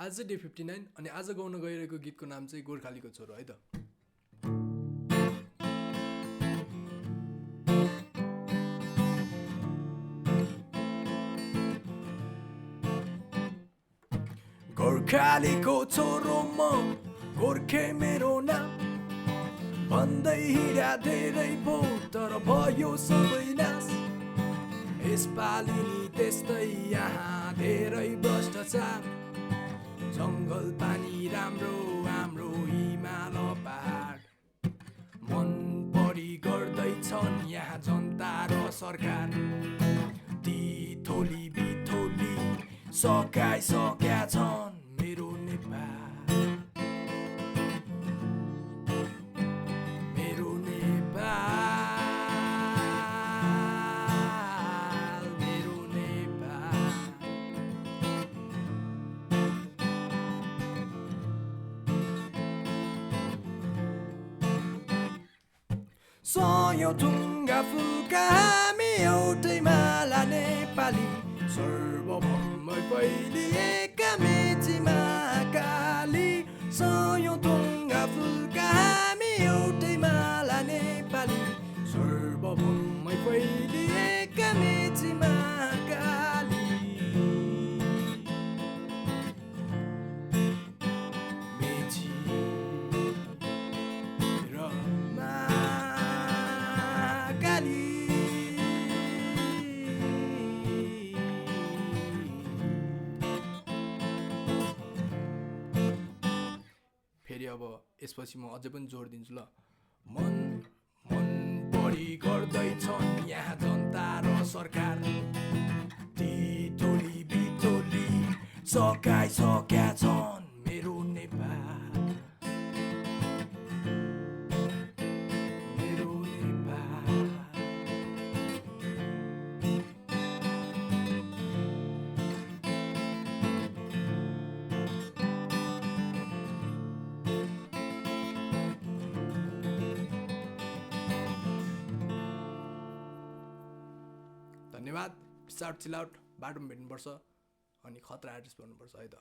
आज चाहिँ डे 59 अनि आज गाउन गइरहेको गीतको नाम चाहिँ गोर्खालीको छोरो है त। गोर्खालीको छोरो म गोर्खे मेरो नाम भन्दै हिँड्या धेरै भो तर भयो सबै नाश। यसपालि नि त्यस्तै यहाँ धेरै भ्रष्टाचार जङ्गल पानी राम्रो हाम्रो हिमाल पहाड मन बढी गर्दैछन् यहाँ जनता र सरकार। ती थोली बिथोली सकाइसक्या छन् मेरो नेपाल मेरो नेपाल मेरो नेपाल। सयौं ढुङ्गा फुल्का हामी एउटै माला नेपाली सर्वभौमै फैलिएका मेची महाकाली। सयौं ढुङ्गा फुल्का हामी एउटै माला नेपाली सर्वभौमै फैलिएका मेची महाकाली। मेची र महाकाली। फेरि अब यसपछि म अझै पनि जोड दिन्छु ल। मन बढी गर्दैछन् यहाँ जनता र सरकार। ती थोली बिथोली सकाइसक्या छन् मेरो नेपाल मेरो नेपाल। धन्यवाद। पिसाउट चिलाउट बाटोमा भेट्नुपर्छ अनि खतरा एड्रेस भन्नुपर्छ है त।